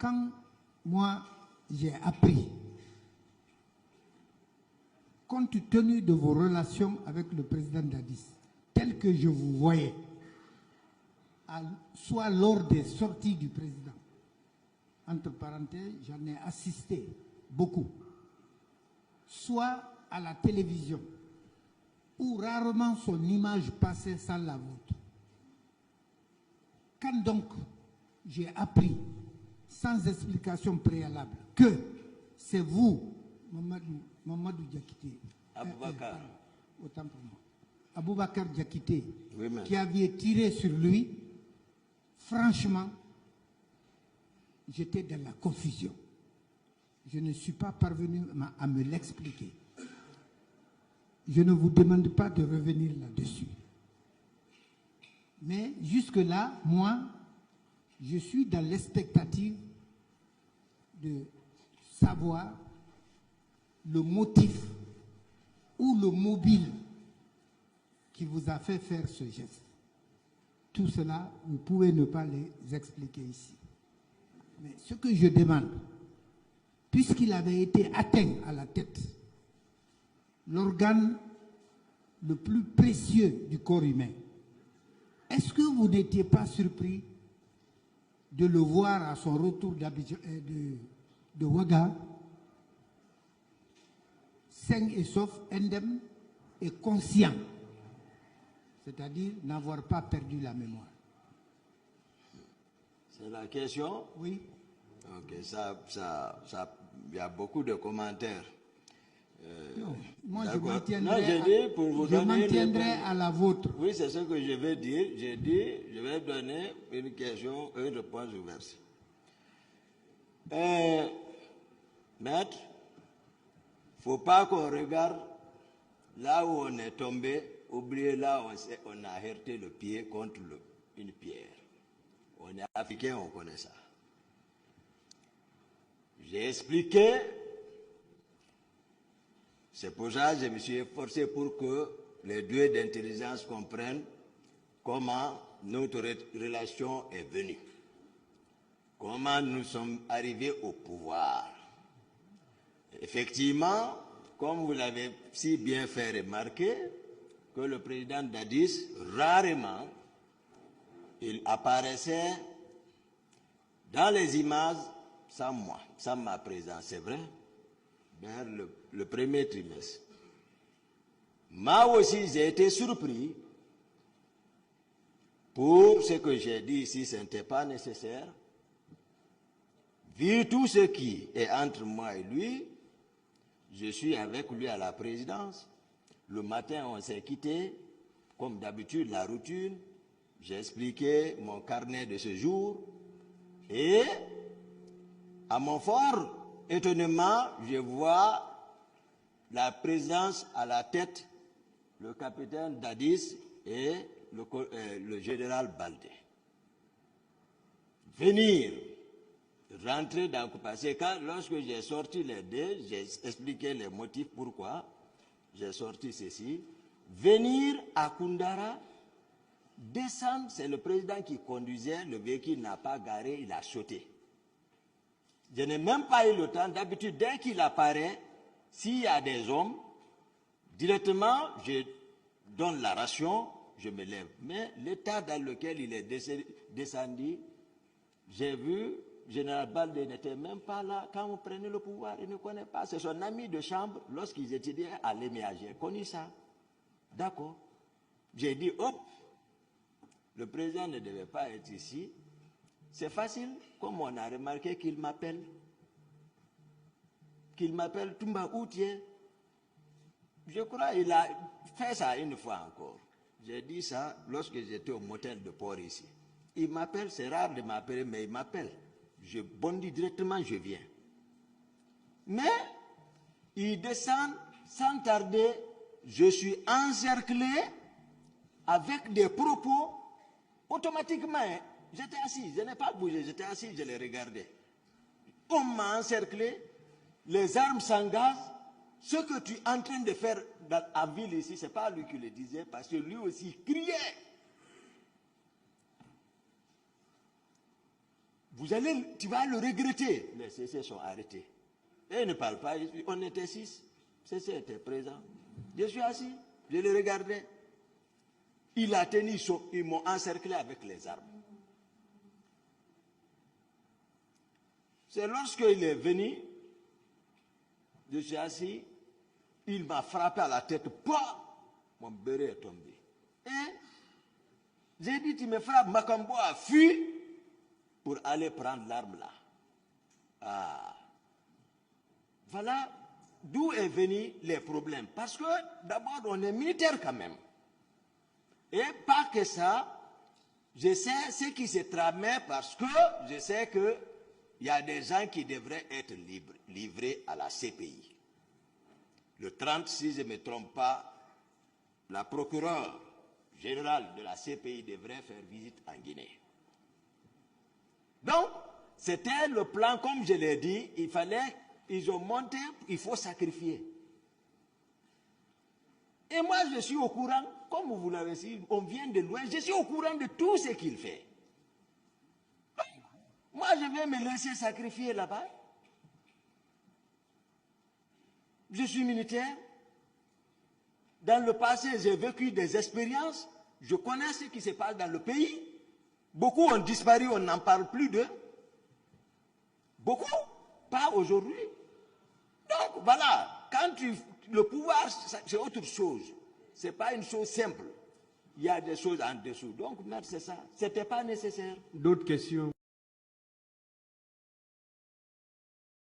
quand moi j'ai appris, compte tenu de vos relations avec le président Dadis, tel que je vous voyais, soit lors des sorties du président, entre parenthèses, j'en ai assisté beaucoup, soit à la télévision, où rarement son image passait sans la vôtre. Quand donc j'ai appris, sans explication préalable, que c'est vous, Mamadou Diakité, Aboubakar, autant pour moi, Aboubakar Diakité, oui, qui aviez tiré sur lui, franchement, j'étais dans la confusion. Je ne suis pas parvenu à me l'expliquer. Je ne vous demande pas de revenir là-dessus. Mais jusque-là, moi, je suis dans l'expectative de savoir le motif ou le mobile qui vous a fait faire ce geste. Tout cela, vous pouvez ne pas les expliquer ici. Mais ce que je demande, puisqu'il avait été atteint à la tête, l'organe le plus précieux du corps humain, est-ce que vous n'étiez pas surpris de le voir à son retour de Ouaga, sain et sauf, indemne et conscient, c'est-à-dire n'avoir pas perdu la mémoire? C'est la question? Oui. Ok, il y a beaucoup de commentaires. Non, moi je maintiendrai à la vôtre. Oui, c'est ce que je vais dire. J'ai dit, je vais donner une question, une réponse ouverte. Maître, il ne faut pas qu'on regarde là où on est tombé, oublier là où on a heurté le pied contre une pierre. On est africain, on connaît ça. J'ai expliqué. C'est pour ça que je me suis efforcé pour que les deux d'intelligence comprennent comment notre relation est venue. Comment nous sommes arrivés au pouvoir. Effectivement, comme vous l'avez si bien fait remarquer, que le président Dadis, rarement, il apparaissait dans les images sans moi, sans ma présence, c'est vrai, vers le premier trimestre. Moi aussi, j'ai été surpris. Pour ce que j'ai dit ici, ce n'était pas nécessaire. Vu tout ce qui est entre moi et lui, je suis avec lui à la présidence. Le matin, on s'est quitté. Comme d'habitude, la routine. J'ai expliqué mon carnet de ce jour. Et, à mon fort étonnement, je vois la présence à la tête, le capitaine Dadis et le général Baldé. Venir, rentrer dans le passé. Lorsque j'ai sorti les deux, j'ai expliqué les motifs pourquoi j'ai sorti ceci. Venir à Koundara, descendre, c'est le président qui conduisait, le véhicule n'a pas garé, il a sauté. Je n'ai même pas eu le temps. D'habitude, dès qu'il apparaît, s'il y a des hommes, directement, je donne la ration, je me lève. Mais l'état dans lequel il est descendu, j'ai vu, général Baldé n'était même pas là. Quand on prenait le pouvoir, il ne connaît pas. C'est son ami de chambre, lorsqu'ils étaient à l'EMIA. J'ai connu ça. D'accord. J'ai dit, hop, le président ne devait pas être ici. C'est facile, comme on a remarqué qu'il m'appelle. Qu'il m'appelle Toumba Outier. Je crois qu'il a fait ça une fois encore. J'ai dit ça lorsque j'étais au motel de port ici. Il m'appelle, c'est rare de m'appeler, mais il m'appelle. Je bondis directement, je viens. Mais, il descend sans tarder, je suis encerclé avec des propos automatiquement. J'étais assis, je n'ai pas bougé, j'étais assis, je les regardais. On m'a encerclé, les armes s'engagent. Ce que tu es en train de faire dans la ville ici, ce n'est pas lui qui le disait, parce que lui aussi criait. tu vas le regretter. Les CC sont arrêtés. Et ils ne parlent pas, on était 6. CC était présent. Je suis assis, je le regardais. Il a tenu, ils m'ont encerclé avec les armes. C'est lorsqu'il est venu, je suis assis, il m'a frappé à la tête, mon béret est tombé. Et j'ai dit, tu me frappes, Makambo a fui pour aller prendre l'arme là. Ah. Voilà d'où est venu les problèmes. Parce que d'abord, on est militaire quand même. Et pas que ça, je sais ce qui se tramait parce que je sais qu'il y a des gens qui devraient être livrés à la CPI. Le 30, si je ne me trompe pas, la procureure générale de la CPI devrait faire visite en Guinée. Donc, c'était le plan, comme je l'ai dit, ils ont monté, il faut sacrifier. Et moi, je suis au courant, comme vous l'avez dit, on vient de loin, je suis au courant de tout ce qu'il fait. Moi, je vais me laisser sacrifier là-bas. Je suis militaire. Dans le passé, j'ai vécu des expériences. Je connais ce qui se passe dans le pays. Beaucoup ont disparu, on n'en parle plus d'eux. Beaucoup, pas aujourd'hui. Donc voilà, quand le pouvoir, c'est autre chose. Ce n'est pas une chose simple. Il y a des choses en dessous. Donc, c'est ça. Ce n'était pas nécessaire. D'autres questions?